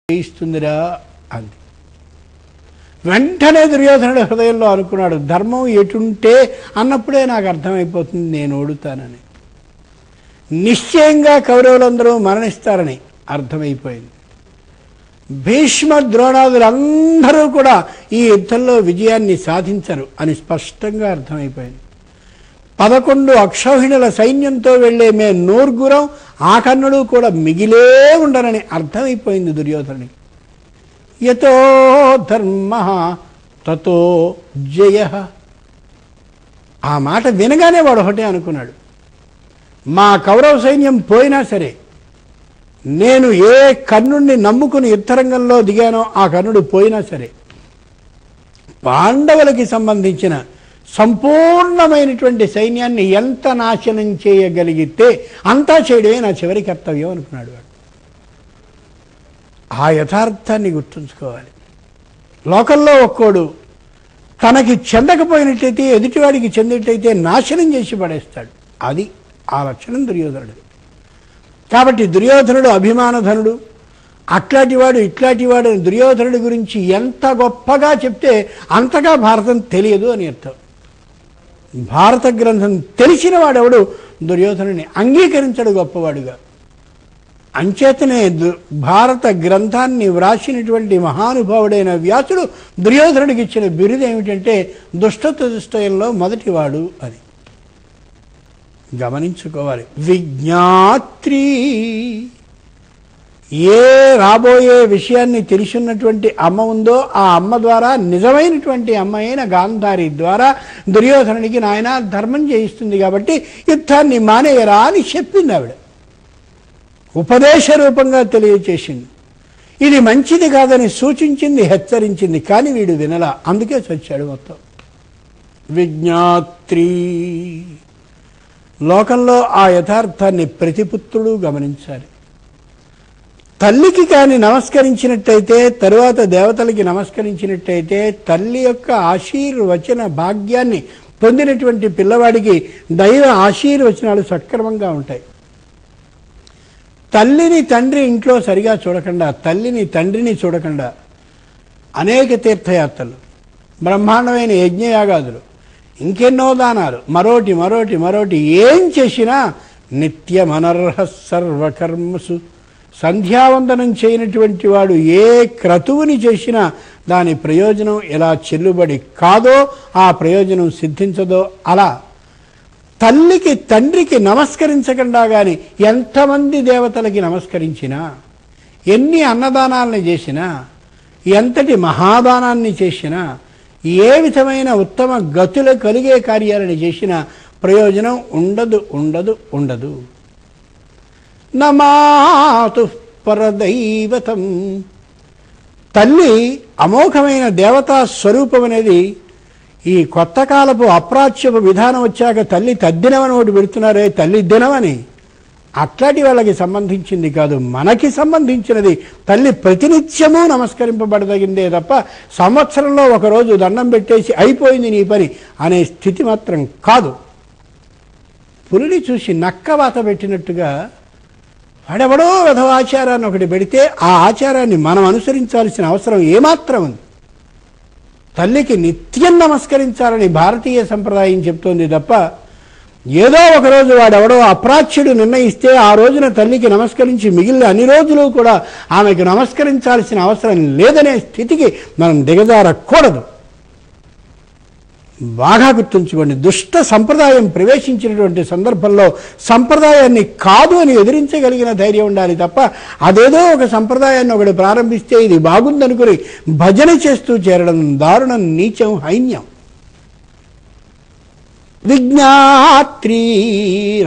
ఇస్తుందిరా అంది. వెంటనే దుర్యోధనుడు హృదయంలో అనుకున్నాడు, ధర్మం ఎటుంటే అన్నప్పుడే నాకు అర్థమైపోతుంది నేను ఓడుతానని. నిశ్చయంగా కౌరవులందరూ మరణిస్తారని అర్థమైపోయింది. భీష్మ ద్రోణాదులందరూ కూడా ఈ యుద్ధంలో విజయాన్ని సాధించరు అని స్పష్టంగా అర్థమైపోయింది. 11 అక్షౌహిణుల సైన్యంతో వెళ్లే మే నూర్గురం ఆకర్ణుడు కూడా మిగిలే ఉండరని అర్థమైపోయింది దుర్యోధనుడికి. యతో ధర్మ తతో జయ. ఆ మాట వినగానే వాడు ఒకటే అనుకున్నాడు, మా కౌరవ సైన్యం పోయినా సరే నేను ఏ కర్ణుడిని నమ్ముకుని యుద్ధరంగంలో దిగానో ఆ కర్ణుడు పోయినా సరే పాండవులకి సంబంధించిన సంపూర్ణమైనటువంటి సైన్యాన్ని ఎంత నాశనం చేయగలిగితే అంతా చేయడమే నా చివరి కర్తవ్యం అనుకున్నాడు వాడు. ఆ యథార్థాన్ని గుర్తుంచుకోవాలి. లోకంలో ఒక్కోడు తనకి చెందకపోయినట్లయితే ఎదుటివాడికి చెందేటైతే నాశనం చేసి పడేస్తాడు. అది ఆ లక్షణం దుర్యోధనుడు. కాబట్టి దుర్యోధనుడు అభిమానధనుడు, అట్లాంటివాడు ఇట్లాంటివాడు. దుర్యోధనుడి గురించి ఎంత గొప్పగా చెప్తే అంతగా భారతం తెలియదు అని అర్థం. భారత గ్రంథం తెలిసిన వాడెవడు దుర్యోధనుడిని అంగీకరించడు గొప్పవాడుగా. అంచేతనే భారత గ్రంథాన్ని వ్రాసినటువంటి మహానుభావుడైన వ్యాసుడు దుర్యోధనుడికి ఇచ్చిన బిరుదు ఏమిటంటే దుష్టచతుష్టయంలో మొదటివాడు అని గమనించుకోవాలి. విజ్ఞాత్రి. ఏ రాబోయే విషయాన్ని తెలిసినటువంటి అమ్మ ఉందో ఆ అమ్మ ద్వారా, నిజమైనటువంటి అమ్మ అయిన గాంధారి ద్వారా దుర్యోధనుడికి నాయన ధర్మం చేయిస్తుంది కాబట్టి యుద్ధాన్ని మానేయరా అని చెప్పింది ఆవిడ. ఉపదేశ రూపంగా తెలియచేసింది. ఇది మంచిది కాదని సూచించింది, హెచ్చరించింది. కానీ వీడు వినలా, అందుకే చచ్చాడు మొత్తం. విజ్ఞాత్రి. లోకంలో ఆ యథార్థాన్ని ప్రతిపుత్రుడు గమనించాలి. తల్లికి కానీ నమస్కరించినట్టయితే, తరువాత దేవతలకి నమస్కరించినట్టయితే తల్లి యొక్క ఆశీర్వచన భాగ్యాన్ని పొందినటువంటి పిల్లవాడికి దైవ ఆశీర్వచనాలు సక్రమంగా ఉంటాయి. తల్లిని తండ్రి ఇంట్లో సరిగా చూడకుండా, తల్లిని తండ్రిని చూడకుండా అనేక తీర్థయాత్రలు, బ్రహ్మాండమైన యజ్ఞయాగాదులు, ఇంకెన్నో దానాలు, మరోటి మరోటి మరోటి ఏం చేసినా నిత్యమనర్హ సర్వకర్మసు. సంధ్యావందనం చేయనటువంటి వాడు ఏ క్రతువుని చేసినా దాని ప్రయోజనం ఎలా చెల్లుబడి కాదో, ఆ ప్రయోజనం సిద్ధించదో, అలా తల్లికి తండ్రికి నమస్కరించకుండా కానీ ఎంతమంది దేవతలకి నమస్కరించినా, ఎన్ని అన్నదానాలని చేసినా, ఎంతటి మహాదానాన్ని చేసినా, ఏ విధమైన ఉత్తమ గతులు కలిగే కార్యాలను చేసినా ప్రయోజనం ఉండదు ఉండదు ఉండదు. నమాతు పరదైవతం. తల్లి అమోఘమైన దేవతా స్వరూపం అనేది ఈ కొత్త కాలపు అప్రాచ్యపు విధానం వచ్చాక తల్లి తద్దినమని ఒకటి పెడుతున్నారే, తల్లి దినమని. అట్లాంటి వాళ్ళకి సంబంధించింది కాదు, మనకి సంబంధించినది. తల్లి ప్రతినిత్యము నమస్కరింపబడదగిందే తప్ప సంవత్సరంలో ఒకరోజు దండం పెట్టేసి అయిపోయింది నీ పని అనే స్థితి మాత్రం కాదు. పులిని చూసి నక్క వాత పెట్టినట్టుగా వాడెవడో విధవ ఆచారాన్ని ఒకటి పెడితే ఆ ఆచారాన్ని మనం అనుసరించాల్సిన అవసరం ఏమాత్రం ఉంది. తల్లికి నిత్యం నమస్కరించాలని భారతీయ సంప్రదాయం చెప్తోంది తప్ప ఏదో ఒకరోజు వాడెవడో అప్రాచ్యుడు నిర్ణయిస్తే ఆ రోజున తల్లికి నమస్కరించి మిగిలిన అన్ని రోజులు కూడా ఆమెకు నమస్కరించాల్సిన అవసరం లేదనే స్థితికి మనం దిగజారకూడదు. బాగా గుర్తుంచుకోండి. దుష్ట సంప్రదాయం ప్రవేశించినటువంటి సందర్భంలో సంప్రదాయాన్ని కాదు అని ఎదిరించగలిగిన ధైర్యం ఉండాలి తప్ప అదేదో ఒక సంప్రదాయాన్ని ఒకటి ప్రారంభిస్తే ఇది బాగుందనుకుని భజన చేస్తూ చేరడం దారుణం, నీచం, హైన్యం. విజ్ఞాత్రి.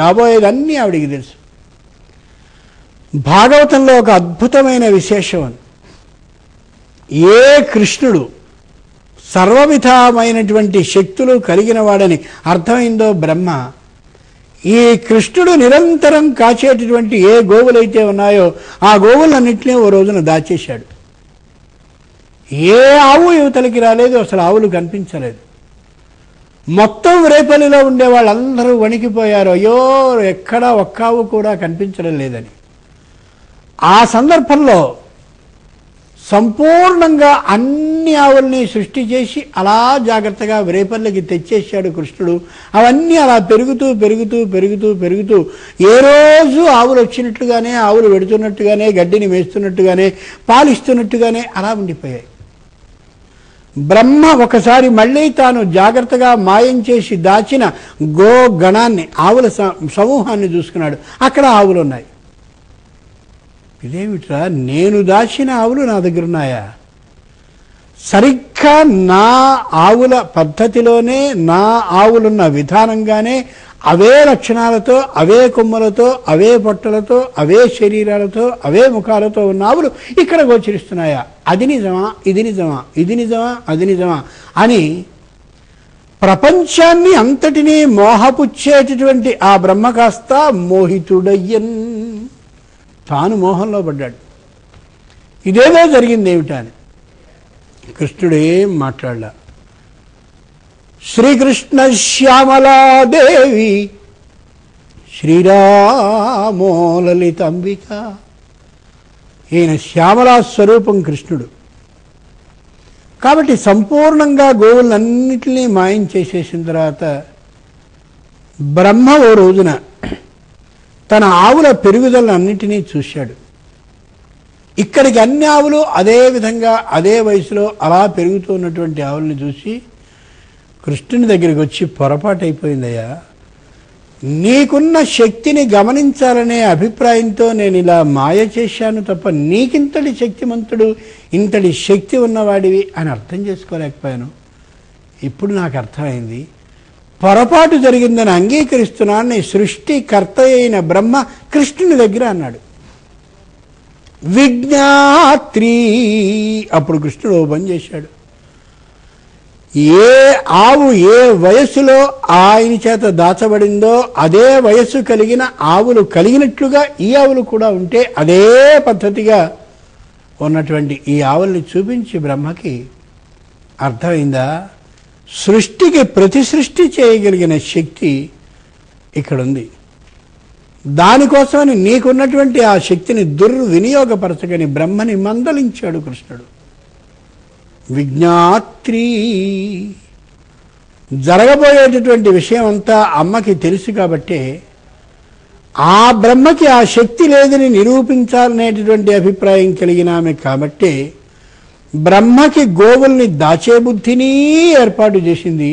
రాబోయేదన్నీ ఆవిడికి తెలుసు. భాగవతంలో ఒక అద్భుతమైన విశేషం, ఏ కృష్ణుడు సర్వవిధమైనటువంటి శక్తులు కలిగిన వాడని అర్థమైందో బ్రహ్మ, ఈ కృష్ణుడు నిరంతరం కాచేటటువంటి ఏ గోవులైతే ఉన్నాయో ఆ గోవులన్నింటినీ ఓ రోజున దాచేశాడు. ఏ ఆవు యువతలకి రాలేదు, అసలు ఆవులు కనిపించలేదు. మొత్తం రేపల్లిలో ఉండే వాళ్ళందరూ వణికిపోయారు, అయ్యో ఎక్కడా ఒక్క ఆవు కూడా కనిపించడం లేదని. ఆ సందర్భంలో సంపూర్ణంగా అన్ని ఆవుల్ని సృష్టి చేసి అలా జాగ్రత్తగా రేపర్లకి తెచ్చేసాడు కృష్ణుడు. అవన్నీ అలా పెరుగుతూ పెరుగుతూ పెరుగుతూ పెరుగుతూ ఏ రోజు ఆవులు వచ్చినట్టుగానే, ఆవులు పెడుతున్నట్టుగానే, గడ్డిని వేస్తున్నట్టుగానే, పాలిస్తున్నట్టుగానే అలా ఉండిపోయాయి. బ్రహ్మ ఒకసారి మళ్ళీ తాను జాగ్రత్తగా మాయం చేసి దాచిన గోగణాన్ని, ఆవుల సమూహాన్ని చూసుకున్నాడు. అక్కడ ఆవులు ఉన్నాయి. ఇదేమిట్రా, నేను దాచిన ఆవులు నా దగ్గర ఉన్నాయా? సరిగ్గా నా ఆవుల పద్ధతిలోనే, నా ఆవులున్న విధానంగానే, అవే లక్షణాలతో, అవే కొమ్మలతో, అవే పొట్టలతో, అవే శరీరాలతో, అవే ముఖాలతో ఉన్న ఆవులు ఇక్కడ గోచరిస్తున్నాయా? అది నిజమా, ఇది నిజమా, ఇది నిజమా, అది నిజమా అని ప్రపంచాన్ని అంతటినీ మోహపుచ్చేటటువంటి ఆ బ్రహ్మ కాస్త మోహితుడయ్యన్, తాను మోహంలో పడ్డాడు. ఇదేదో జరిగింది ఏమిటా అని కృష్ణుడేం మాట్లాడలా. శ్రీకృష్ణ శ్యామలాదేవి శ్రీరామో లలితాంబిక. ఈయన శ్యామలా స్వరూపం కృష్ణుడు కాబట్టి సంపూర్ణంగా గోవులన్నిటినీ మాయం చేసేసిన తర్వాత బ్రహ్మ ఓ రోజున తన ఆవుల పెరుగుదలన్నింటినీ చూశాడు. ఇక్కడికి అన్ని ఆవులు అదే విధంగా అదే వయసులో అలా పెరుగుతున్నటువంటి ఆవుల్ని చూసి కృష్ణుని దగ్గరికి వచ్చి, పొరపాటు అయిపోయిందయ్యా, నీకున్న శక్తిని గమనించాలనే అభిప్రాయంతో నేను ఇలా మాయ చేశాను తప్ప నీకింతటి శక్తిమంతుడు, ఇంతటి శక్తి ఉన్నవాడివి అని అర్థం చేసుకోలేకపోయాను. ఇప్పుడు నాకు అర్థమైంది, పొరపాటు జరిగిందని అంగీకరిస్తున్నాను. సృష్టికర్త అయిన బ్రహ్మ కృష్ణుని దగ్గర అన్నాడు, విజ్ఞాత్రి. అప్పుడు కృష్ణుడు ఓ పని చేశాడు. ఏ ఆవు ఏ వయస్సులో ఆయన చేత దాచబడిందో అదే వయస్సు కలిగిన ఆవులు కలిగినట్లుగా ఈ ఆవులు కూడా ఉంటే అదే పద్ధతిగా ఉన్నటువంటి ఈ ఆవుల్ని చూపించి బ్రహ్మకి అర్థమైందా, సృష్టికి ప్రతి సృష్టి చేయగలిగిన శక్తి ఇక్కడుంది. దానికోసమని నీకున్నటువంటి ఆ శక్తిని దుర్వినియోగపరచగని బ్రహ్మని మందలించాడు కృష్ణుడు. విజ్ఞాత్రి. జరగబోయేటటువంటి విషయం అంతా అమ్మకి తెలుసు కాబట్టి ఆ బ్రహ్మకి ఆ శక్తి లేదని నిరూపించాలనేటటువంటి అభిప్రాయం కలిగిన ఆమె కాబట్టి బ్రహ్మకి గోవుల్ని దాచే బుద్ధిని ఏర్పాటు చేసింది.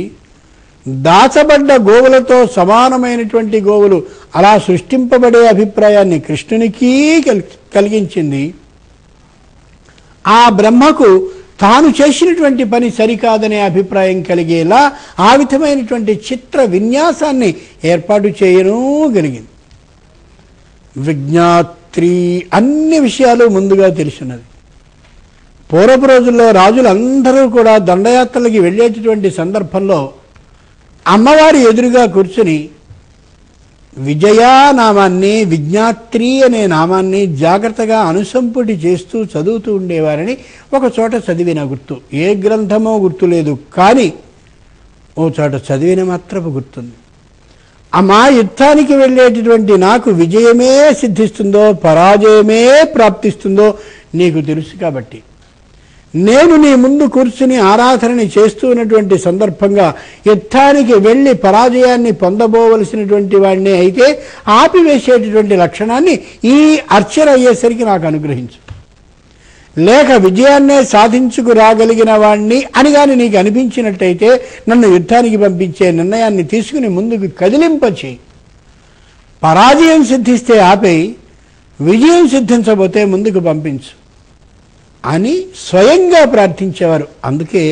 దాచబడ్డ గోవులతో సమానమైనటువంటి గోవులు అలా సృష్టింపబడే అభిప్రాయాన్ని కృష్ణునికి కలిగించింది. ఆ బ్రహ్మకు తాను చేసినటువంటి పని సరికాదనే అభిప్రాయం కలిగేలా ఆ విధమైనటువంటి చిత్ర విన్యాసాన్ని ఏర్పాటు చేయగలిగింది. విజ్ఞాత్రి. అన్ని విషయాలు ముందుగా తెలిసినది. పూర్వపు రోజుల్లో రాజులందరూ కూడా దండయాత్రలకి వెళ్ళేటటువంటి సందర్భంలో అమ్మవారి ఎదురుగా కూర్చుని విజయా నామాన్ని, విజ్ఞాత్రి అనే నామాన్ని జాగ్రత్తగా అనుసంపుటి చేస్తూ చదువుతూ ఉండేవారని ఒక చోట చదివిన గుర్తు. ఏ గ్రంథమో గుర్తులేదు, కానీ ఓ చోట చదివిన మాత్రపు గుర్తుంది. అమ్మా, యుద్ధానికి వెళ్ళేటటువంటి నాకు విజయమే సిద్ధిస్తుందో పరాజయమే ప్రాప్తిస్తుందో నీకు తెలుసు కాబట్టి నేను నీ ముందు కూర్చుని ఆరాధనని చేస్తూ ఉన్నటువంటి సందర్భంగా యుద్ధానికి వెళ్ళి పరాజయాన్ని పొందబోవలసినటువంటి వాడిని అయితే ఆపివేసేటటువంటి లక్షణాన్ని ఈ అర్చన అయ్యేసరికి నాకు అనుగ్రహించు. లేక విజయాన్నే సాధించుకురాగలిగిన వాణ్ణి అని కానీ నీకు అనిపించినట్టయితే నన్ను యుద్ధానికి పంపించే నిర్ణయాన్ని తీసుకుని ముందుకు కదిలింపచేయి. పరాజయం సిద్ధిస్తే ఆపేయి, విజయం సిద్ధించబోతే ముందుకు పంపించు అని స్వయంగా ప్రార్థించేవారు. అందుకే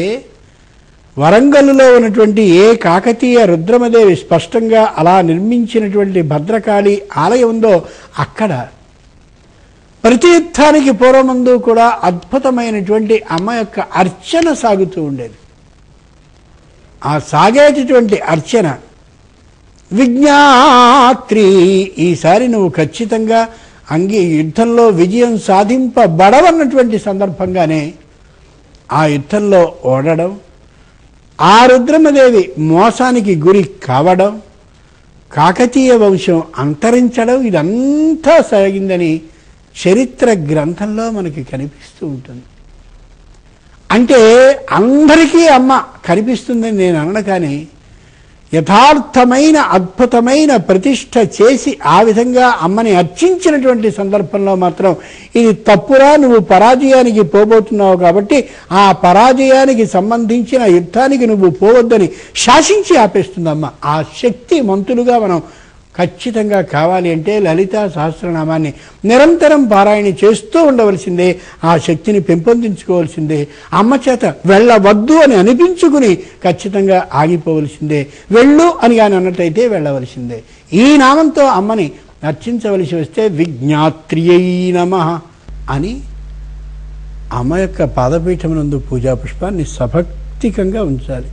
వరంగల్లో ఉన్నటువంటి ఏ కాకతీయ రుద్రమదేవి స్పష్టంగా అలా నిర్మించినటువంటి భద్రకాళి ఆలయం ఉందో అక్కడ ప్రతి యుద్ధానికి పూర్వమందు కూడా అద్భుతమైనటువంటి అమ్మ యొక్క అర్చన సాగుతూ ఉండేది. ఆ సాగేటటువంటి అర్చన విజ్ఞాత్రి. ఈసారి నువ్వు ఖచ్చితంగా యుద్ధంలో విజయం సాధింపబడవన్నటువంటి సందర్భంగానే ఆ యుద్ధంలో ఓడడం, ఆ రుద్రమదేవి మోసానికి గురి కావడం, కాకతీయ వంశం అంతరించడం, ఇదంతా సాగిందని చరిత్ర గ్రంథంలో మనకి కనిపిస్తూ ఉంటుంది. అంటే అందరికీ అమ్మ కనిపిస్తుందని నేను అనను, కానీ యథార్థమైన అద్భుతమైన ప్రతిష్ఠ చేసి ఆ విధంగా అమ్మని అర్చించినటువంటి సందర్భంలో మాత్రం ఇది తప్పురా, నువ్వు పరాజయానికి పోబోతున్నావు, కాబట్టి ఆ పరాజయానికి సంబంధించిన యుద్ధానికి నువ్వు పోవద్దని శాసించి ఆపేస్తుందమ్మ. ఆ శక్తి మంతులుగా మనం ఖచ్చితంగా కావాలి అంటే లలితా సహస్రనామాన్ని నిరంతరం పారాయణ చేస్తూ ఉండవలసిందే. ఆ శక్తిని పెంపొందించుకోవాల్సిందే. అమ్మ చేత వెళ్ళవద్దు అని అనిపించుకుని ఖచ్చితంగా ఆగిపోవలసిందే. వెళ్ళు అని కానీ అన్నట్టయితే వెళ్ళవలసిందే. ఈ నామంతో అమ్మని అర్చించవలసి వస్తే విజ్ఞాత్రియై నమః అని అమ్మ యొక్క పాదపీఠమునందు పూజా పుష్పాన్ని సభక్తికంగా ఉంచాలి.